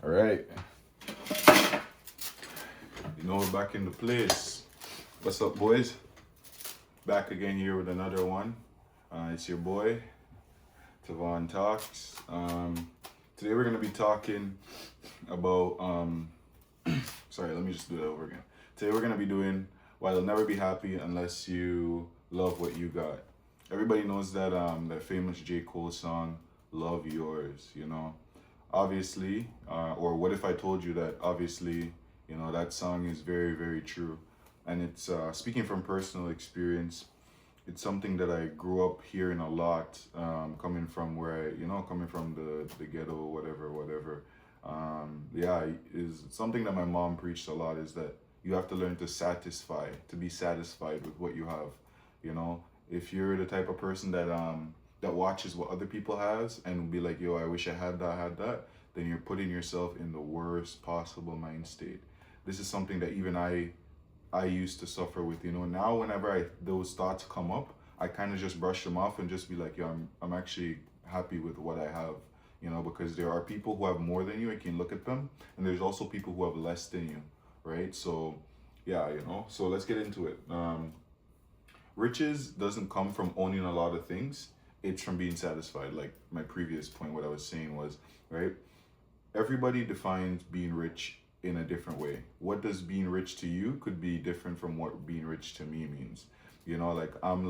All right. We're back in the place. What's up, boys? Back again here with another one. It's your boy, Tavon Talks. Today we're going to be talking about, sorry, let me just do that over again. Today we're going to be doing why you'll never be happy unless you love what you got. Everybody knows that that famous J. Cole song, Love Yours, Obviously, or what if I told you that obviously, that song is very, very true. And it's, speaking from personal experience, it's something that I grew up hearing a lot, coming from where coming from the ghetto, whatever. Is something that my mom preached a lot, is that you have to learn to be satisfied with what you have. If you're the type of person that watches what other people has and be like, yo, I wish I had that, then you're putting yourself in the worst possible mind state. This is something that even I used to suffer with. Now whenever those thoughts come up, I kind of just brush them off and just be like, yo, I'm actually happy with what I have, because there are people who have more than you and can look at them, and there's also people who have less than you, right? So yeah, so let's get into it. Riches doesn't come from owning a lot of things. It's from being satisfied. Like my previous point, what I was saying was, right? Everybody defines being rich in a different way. What does being rich to you could be different from what being rich to me means. I'm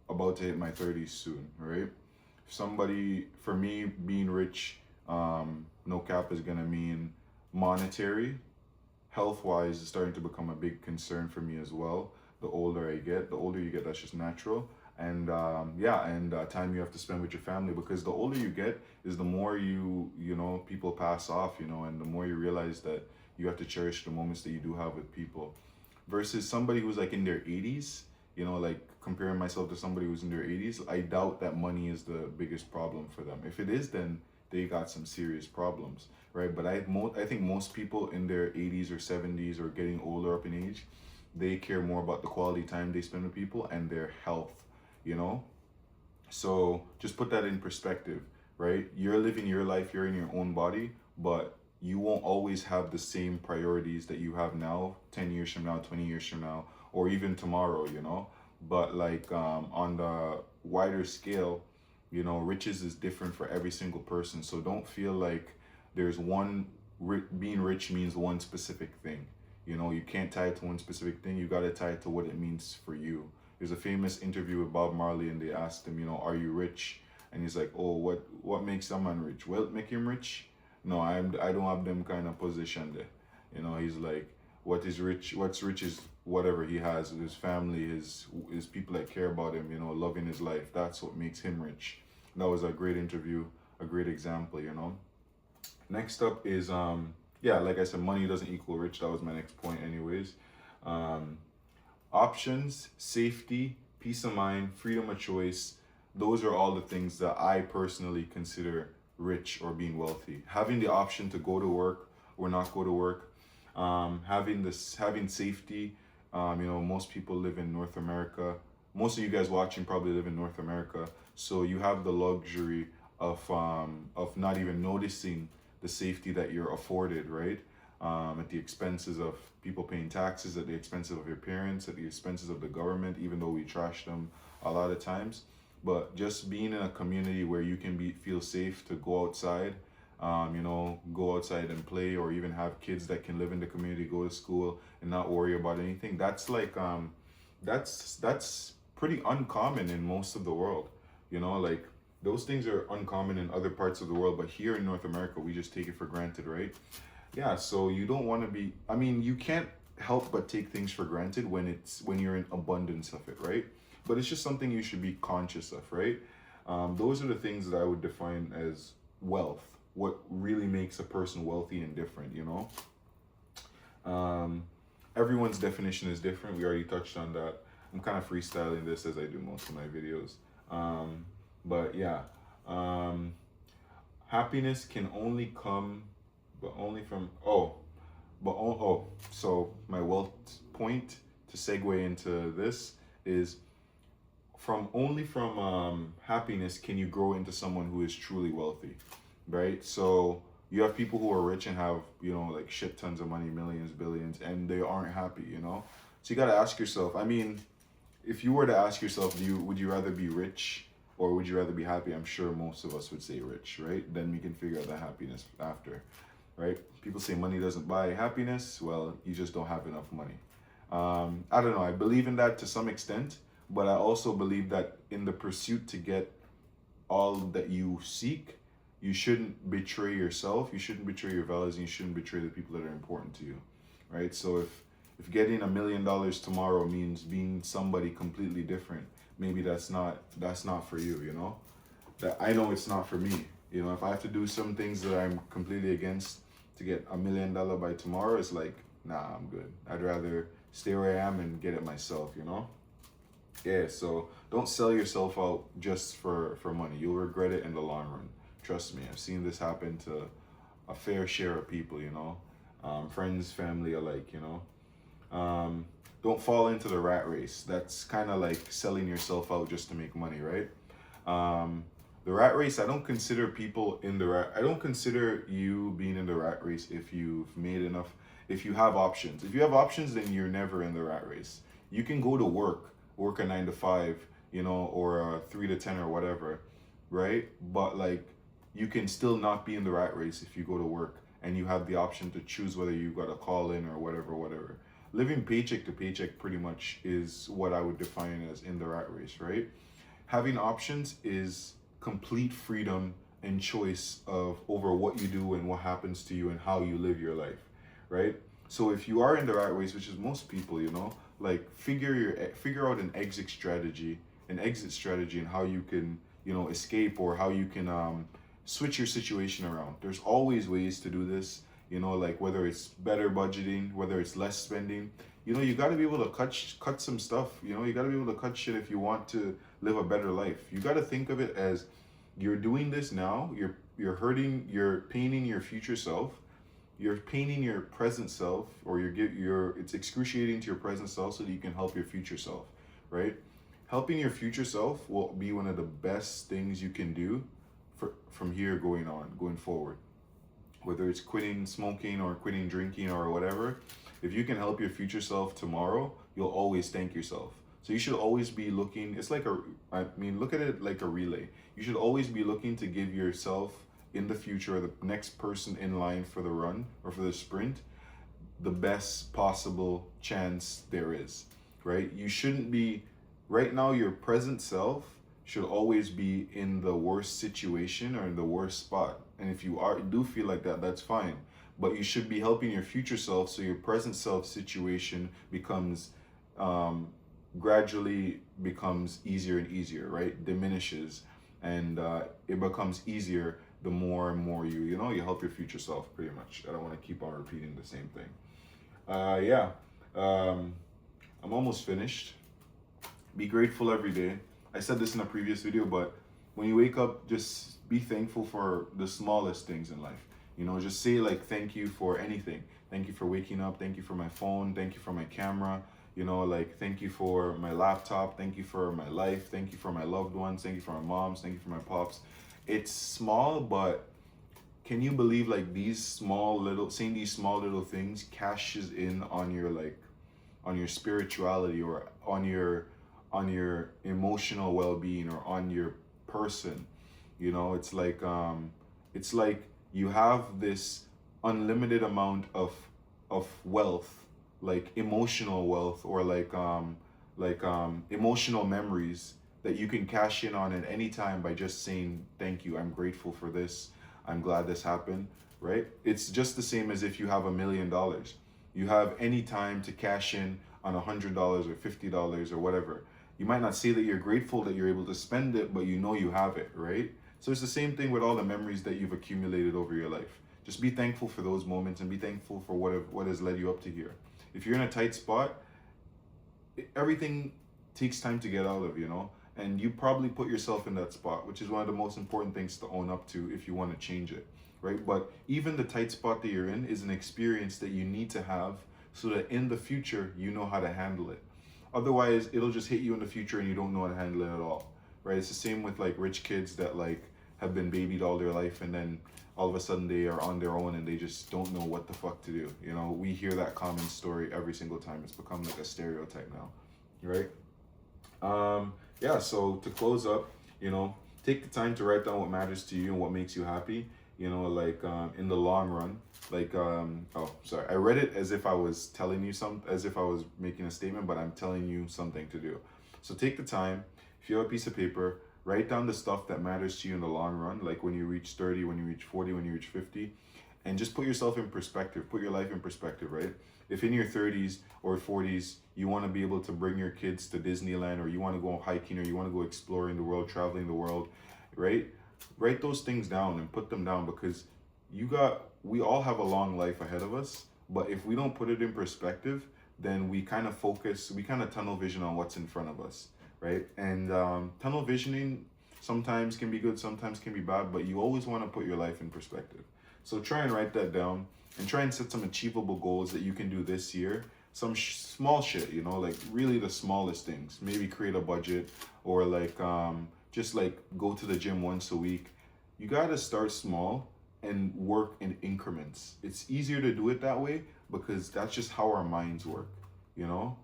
about to hit my 30s soon, right? For me, being rich, no cap, is gonna mean monetary. Health-wise is starting to become a big concern for me as well. The older you get, that's just natural. And time you have to spend with your family, because the older you get is the more people pass off, and the more you realize that you have to cherish the moments that you do have with people, versus somebody who's like in their 80s. Like comparing myself to somebody who's in their 80s, I doubt that money is the biggest problem for them. If it is, then they got some serious problems, right? But I think most people in their 80s or 70s or getting older up in age, they care more about the quality time they spend with people and their health. So just put that in perspective, right? You're living your life, you're in your own body, but you won't always have the same priorities that you have now, 10 years from now, 20 years from now, or even tomorrow, but like on the wider scale, riches is different for every single person. So don't feel like there's being rich means one specific thing. You can't tie it to one specific thing. You got to tie it to what it means for you. There's a famous interview with Bob Marley, and they asked him, are you rich? And he's like, oh, what makes someone rich? Wealth make him rich? No, I don't have them kind of position there. He's like, what is rich? What's rich is whatever he has, his family, his people that care about him, loving his life. That's what makes him rich. That was a great interview, a great example. Next up is like I said, money doesn't equal rich. That was my next point anyways. Options, safety, peace of mind, freedom of choice. Those are all the things that I personally consider rich or being wealthy. Having the option to go to work or not go to work. Having safety. Most people live in North America. Most of you guys watching probably live in North America. So you have the luxury of not even noticing the safety that you're afforded, right? At the expenses of people paying taxes, at the expenses of your parents, at the expenses of the government, even though we trash them a lot of times. But just being in a community where you can feel safe to go outside, go outside and play, or even have kids that can live in the community, go to school and not worry about anything. That's like, that's pretty uncommon in most of the world. Like those things are uncommon in other parts of the world, but here in North America, we just take it for granted, right? Yeah, so you don't want to be, you can't help but take things for granted when you're in abundance of it, right? But it's just something you should be conscious of, right? Those are the things that I would define as wealth. What really makes a person wealthy and different, Everyone's definition is different. We already touched on that. I'm kind of freestyling this as I do most of my videos. But yeah, happiness can only come but only from so my wealth point, to segue into this, is from happiness can you grow into someone who is truly wealthy, right? So You have people who are rich and have, you know, like shit tons of money, millions, billions, and they aren't happy, you know? So you got to ask yourself, I mean, if you were to ask yourself, would you rather be rich or would you rather be happy? I'm sure most of us would say rich, right? Then we can figure out the happiness after, right? People say money doesn't buy happiness. Well, you just don't have enough money. I don't know. I believe in that to some extent, but I also believe that in the pursuit to get all that you seek, you shouldn't betray yourself, you shouldn't betray your values, and you shouldn't betray the people that are important to you, right? So if getting $1 million tomorrow means being somebody completely different, maybe that's not for you, you know? That I know it's not for me. You know, if I have to do some things that I'm completely against to get $1 million by tomorrow, it's like, nah, I'm good. I'd rather stay where I am and get it myself, you know? Yeah, so don't sell yourself out just for money. You'll regret it in the long run. Trust me, I've seen this happen to a fair share of people, you know, friends, family alike, you know. Don't fall into the rat race. That's kind of like selling yourself out just to make money, right? The rat race, I don't consider people in the rat. I don't consider you being in the rat race if you've made enough. If you have options. If you have options, then you're never in the rat race. You can go to work a 9 to 5, you know, or a 3 to 10 or whatever, right? But like, you can still not be in the rat race if you go to work and you have the option to choose whether you got a call in or whatever, whatever. Living paycheck to paycheck pretty much is what I would define as in the rat race, right? Having options is complete freedom and choice of over what you do and what happens to you and how you live your life, right? So if you are in the rat race, which is most people, you know, like figure out an exit strategy, and how you can, you know, escape, or how you can switch your situation around. There's always ways to do this, you know, like whether it's better budgeting, whether it's less spending. You know, you got to be able to cut some stuff. You know, you got to be able to cut shit if you want to live a better life. You got to think of it as you're doing this now. You're painting your future self. You're painting your present self, or it's excruciating to your present self so that you can help your future self, right? Helping your future self will be one of the best things you can do from here going forward. Whether it's quitting smoking or quitting drinking or whatever, if you can help your future self tomorrow, you'll always thank yourself. So you should always be looking, look at it like a relay. You should always be looking to give yourself in the future, or the next person in line for the run or for the sprint, the best possible chance there is, right? You shouldn't be, right now, your present self should always be in the worst situation or in the worst spot. And if you do feel like that, that's fine. But you should be helping your future self so your present self situation becomes gradually becomes easier and easier, right? Diminishes, and it becomes easier the more and more you help your future self, pretty much. I don't want to keep on repeating the same thing. Yeah, I'm almost finished. Be grateful every day. I said this in a previous video, but when you wake up, just be thankful for the smallest things in life. You know, just say like thank you for anything. Thank you for waking up. Thank you for my phone. Thank you for my camera. You know, like thank you for my laptop. Thank you for my life. Thank you for my loved ones. Thank you for my moms. Thank you for my pops. It's small, but can you believe like saying these small little things cashes in on your spirituality, or on your emotional well-being, or on your person. You know, it's like you have this unlimited amount of wealth, like emotional wealth, or emotional memories that you can cash in on at any time by just saying thank you. I'm grateful for this. I'm glad this happened, right? It's just the same as if you have $1 million. You have any time to cash in on $100 or $50 or whatever. You might not say that you're grateful that you're able to spend it, but you know you have it, right? So it's the same thing with all the memories that you've accumulated over your life. Just be thankful for those moments and be thankful for what has led you up to here. If you're in a tight spot, everything takes time to get out of, you know? And you probably put yourself in that spot, which is one of the most important things to own up to if you want to change it, right? But even the tight spot that you're in is an experience that you need to have so that in the future, you know how to handle it. Otherwise, it'll just hit you in the future and you don't know how to handle it at all, right? It's the same with like rich kids that like have been babied all their life, and then all of a sudden they are on their own and they just don't know what the fuck to do. You know, we hear that common story every single time. It's become like a stereotype now, right? Yeah, so to close up, you know, take the time to write down what matters to you and what makes you happy, you know, like in the long run. Like, oh, sorry, I read it as if I was telling you as if I was making a statement, but I'm telling you something to do. So take the time, if you have a piece of paper, write down the stuff that matters to you in the long run, like when you reach 30, when you reach 40, when you reach 50, and just put yourself in perspective, put your life in perspective, right? If in your 30s or 40s, you want to be able to bring your kids to Disneyland, or you want to go hiking, or you want to go exploring the world, traveling the world, right? Write those things down and put them down, because we all have a long life ahead of us, but if we don't put it in perspective, then we kind of tunnel vision on what's in front of us, right? And tunnel visioning sometimes can be good, sometimes can be bad, but you always want to put your life in perspective. So try and write that down and try and set some achievable goals that you can do this year. Some small shit, you know, like really the smallest things. Maybe create a budget, or like just like go to the gym once a week. You gotta start small and work in increments. It's easier to do it that way because that's just how our minds work, you know?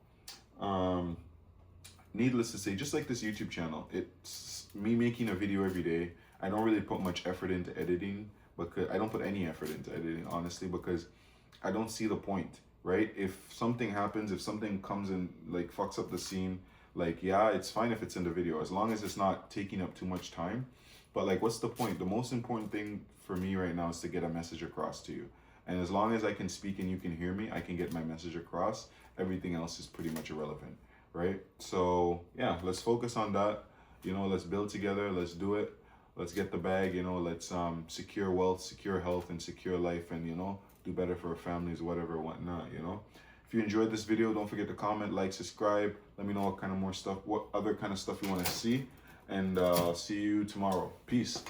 Needless to say, just like this YouTube channel, it's me making a video every day. I don't really put much effort into editing, because I don't put any effort into editing, honestly, because I don't see the point, right? If something happens, if something comes and like fucks up the scene, like, yeah, it's fine if it's in the video, as long as it's not taking up too much time. But like, what's the point? The most important thing for me right now is to get a message across to you. And as long as I can speak and you can hear me, I can get my message across. Everything else is pretty much irrelevant, right? So yeah, let's focus on that. You know, let's build together, let's do it. Let's get the bag, you know, let's secure wealth, secure health, and secure life, and, you know, do better for our families, whatever, whatnot, you know. If you enjoyed this video, don't forget to comment, like, subscribe. Let me know what kind of more stuff, what other kind of stuff you want to see. And see you tomorrow. Peace.